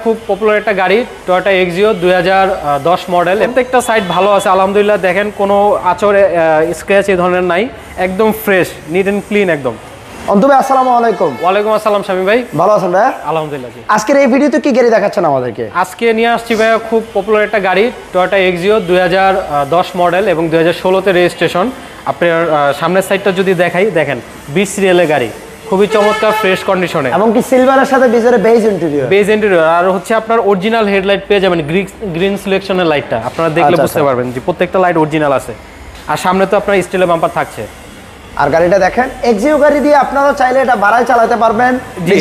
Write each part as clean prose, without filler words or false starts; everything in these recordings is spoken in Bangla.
খুব পপুলার একটা গাড়ি টয়োটা এক্সিও 2010 মডেল। প্রত্যেকটা সাইড ভালো আছে আলহামদুলিল্লাহ। দেখেন কোনো আচরে স্ক্র্যাচ এই ধরনের নাই, একদম ফ্রেশ, নিট এন্ড ক্লিন একদম। অন্তু ভাই আসসালামু আলাইকুম। ওয়ালাইকুম আসসালাম শামীম ভাই, ভালো আছেন ভাই? আলহামদুলিল্লাহ। আজকের এই ভিডিওতে কি গাড়ি দেখাচ্ছেন আমাদেরকে? আজকে নিয়ে আসছি ভাই খুব পপুলার একটা গাড়ি টয়োটা এক্সিও 2010 মডেল এবং 2016 তে রেজিস্ট্রেশন। আপনার সামনের সাইডটা যদি দেখাই, দেখেন 20 সিরিয়ালের গাড়ি, খুবই চমৎকার ফ্রেশ কন্ডিশনে এবং কি সিলভারের সাথে ভিতরে বেজ ইন্টেরিয়র। বেজ ইন্টেরিয়র আর হচ্ছে আপনার অরিজিনাল হেডলাইট পেয়ে যাবেন, গ্রিন সিলেকশনের লাইটটা আপনারা দেখলে বুঝতে পারবেন যে প্রত্যেকটা লাইট অরিজিনাল আছে। আর সামনে তো আপনার স্টিলের বাম্পার থাকছে। আর গাড়িটা দেখেন এক্সিও গাড়ি দিয়ে আপনারা চাইলে এটা বাড়ায় চালাতে পারবেন।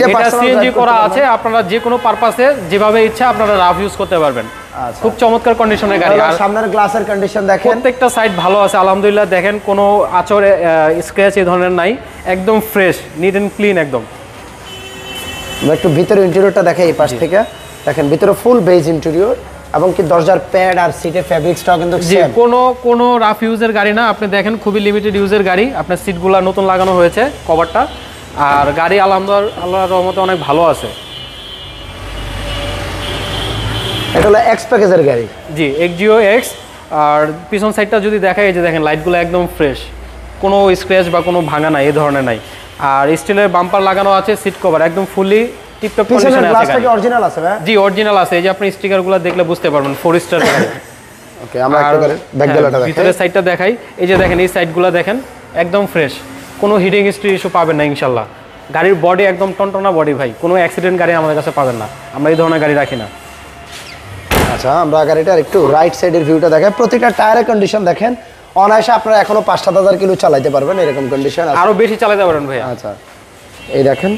এটা সিএনজি করা আছে, আপনারা যে কোনো পারপাসে যেভাবে ইচ্ছা আপনারা রাফ ইউজ করতে পারবেন। খুব চমৎকার কন্ডিশনের গাড়ি। আর সামনের গ্লাসের কন্ডিশন দেখেন, প্রত্যেকটা সাইড ভালো আছে আলহামদুলিল্লাহ। দেখেন কোনো আচরে স্ক্র্যাচ এই ধরনের নাই, একদম ফ্রেশ, নিট এন্ড ক্লিন একদম। একটু ভিতরে ইন্টেরিয়রটা দেখে এই পাশ থেকে দেখেন, ভিতরে ফুল বেজ ইন্টেরিয়র এবং কি দরজার প্যাড আর সিটের ফেব্রিক্সটাও কিন্তু সেম। কোনো রাফ ইউজের গাড়ি না, আপনি দেখেন খুবই লিমিটেড ইউজের গাড়ি। আপনার সিটগুলো নতুন লাগানো হয়েছে, কভারটা। আর গাড়ি আলহামদুলিল্লাহ আল্লাহর রহমতে অনেক ভালো আছে। এটা হলো এক্স প্যাকেজের গাড়ি। জি, এক্সিও এক্স। আর পিছন সাইডটা যদি দেখাই, এই যে দেখেন লাইটগুলো একদম ফ্রেশ, কোনো স্ক্র্যাচ বা কোনো ভাঙা নাই, এই ধরনের নাই। আর স্টিলের বাম্পার লাগানো আছে, সিট কভার একদম ফুলি টিপটপ কন্ডিশনে আছে। গ্লাসটা কি অরিজিনাল আছে ভাই? জি, অরিজিনাল আছে। এই যে আপনি স্টিকারগুলো দেখলে বুঝতে পারবেন 4 স্টার গাড়ি। ওকে, আমরা একটু করে ব্যাক গ্যালারিটা দেখাই। ভিতরের সাইডটা দেখাই, এই যে দেখেন এই সাইডগুলো দেখেন একদম ফ্রেশ, কোনো হিটিং হিস্ট্রি ইস্যু পাবেন না ইনশাআল্লাহ। গাড়ির বডি একদম টনটনা বডি ভাই, কোনো অ্যাক্সিডেন্ট গাড়ি আমাদের কাছে পাবেন না, আমরা এই ধরনের গাড়ি রাখি না। আচ্ছা, আমরা গাড়িটার একটু রাইট সাইডের ভিউটা দেখাই। প্রতিটা টায়ারের কন্ডিশন দেখেন, অনায়াসে আপনারা এখনো 5-7 কিলো চালাতে পারবেন, এরকম কন্ডিশন। আরো বেশি চালাতে পারেন ভাই। আচ্ছা, এই দেখেন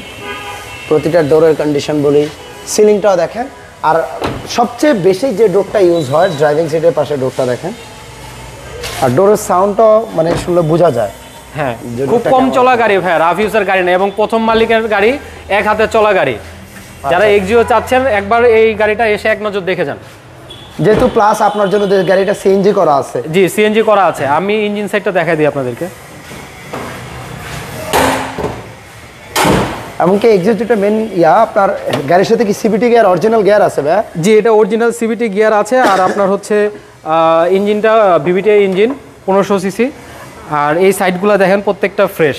প্রতিটা ডোরের কন্ডিশন বলি, সিলিংটাও দেখেন। আর সবচেয়ে বেশি যে ডোরটা ইউজ হয় ড্রাইভিং সিটের পাশে ডোরটা দেখেন, আর ডোরের সাউন্ডটাও মানে শুনলে বোঝা যায়। হ্যাঁ, খুব কম চলা গাড়ি ভাই, রাফ ইউজের গাড়ি না, এবং প্রথম মালিকের গাড়ি, এক হাতে চলা গাড়ি। যারা এক্সিও চাচ্ছেন একবার এই গাড়িটা এসে এক নজর দেখে যান। যেহেতু প্লাস আপনার জন্য গাড়িটা সিএনজি করা আছে। জি, সিএনজি করা আছে। আমি ইঞ্জিন সাইডটা দেখাই দিই আপনাদেরকে। এমনকি এক্সিও যেটা মেন আপনার গাড়ির সাথে কি সিভিটি গিয়ার, অরিজিনাল গিয়ার আছে ভাই? জি, এটা অরিজিনাল সিভিটি গিয়ার আছে। আর আপনার হচ্ছে ইঞ্জিনটা ভিভিটিআই ইঞ্জিন 1500 সিসি। আর এই সাইডগুলো দেখেন প্রত্যেকটা ফ্রেশ।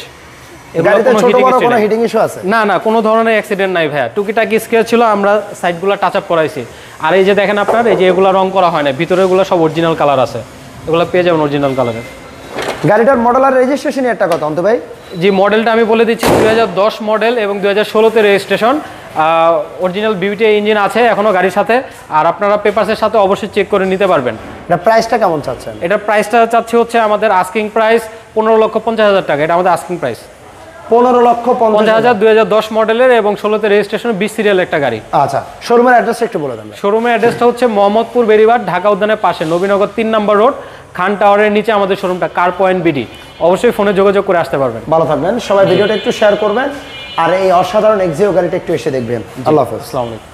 গাড়িতে ছোট বড় কোনো হিটিং ইস্যু আছে? না না, কোনো ধরনের অ্যাক্সিডেন্ট নাই ভাইয়া। টুকিটাকি স্ক্র্যাচ ছিল, আমরা সাইডগুলো টাচ আপ করাইছি। আর এই যে দেখেন আপনার, এই যে এগুলো রং করা হয় না, ভিতরেগুলো সব অরিজিনাল কালার আছে, এগুলো পেয়ে যাবেন অরিজিনাল কালারের। গাড়িটার মডেল আর রেজিস্ট্রেশন একটা কথা অন্ত ভাই? জি, মডেলটা আমি বলে দিচ্ছি, 2010 মডেল এবং 2016 তে রেজিস্ট্রেশন। অরিজিনাল ভিভিটিআই ইঞ্জিন আছে এখনো গাড়ির সাথে। আর আপনারা পেপারসের সাথে অবশ্যই চেক করে নিতে পারবেন। এটা প্রাইসটা কেমন চাচ্ছেন? এটার প্রাইসটা চাচ্ছি হচ্ছে আমাদের আস্কিং প্রাইস 15,50,000 টাকা। এটা আমাদের আস্কিং প্রাইস 15,50,000। 2010 মডেলের এবং 16 তে রেজিস্ট্রেশন, 20 সিরিয়াল একটা গাড়ি। আচ্ছা, শোরুমের অ্যাড্রেসটা একটু বলে দেন। শোরুমের অ্যাড্রেসটা হচ্ছে মোহাম্মদপুর বেরিবাদ, ঢাকা উদ্যানের পাশে, নবীনগর 3 নম্বর রোড, খান টাওয়ারের নিচে আমাদের শোরুমটা, কার পয়েন্ট বিডি। অবশ্যই ফোনে যোগাযোগ করে আসতে পারবেন। ভালো থাকবেন সবাই, ভিডিওটা একটু শেয়ার করবেন আর এই অসাধারণ এক্সিও গাড়িটা একটু এসে দেখবেন। আল্লাহ হাফেজ। আসসালামু আলাইকুম।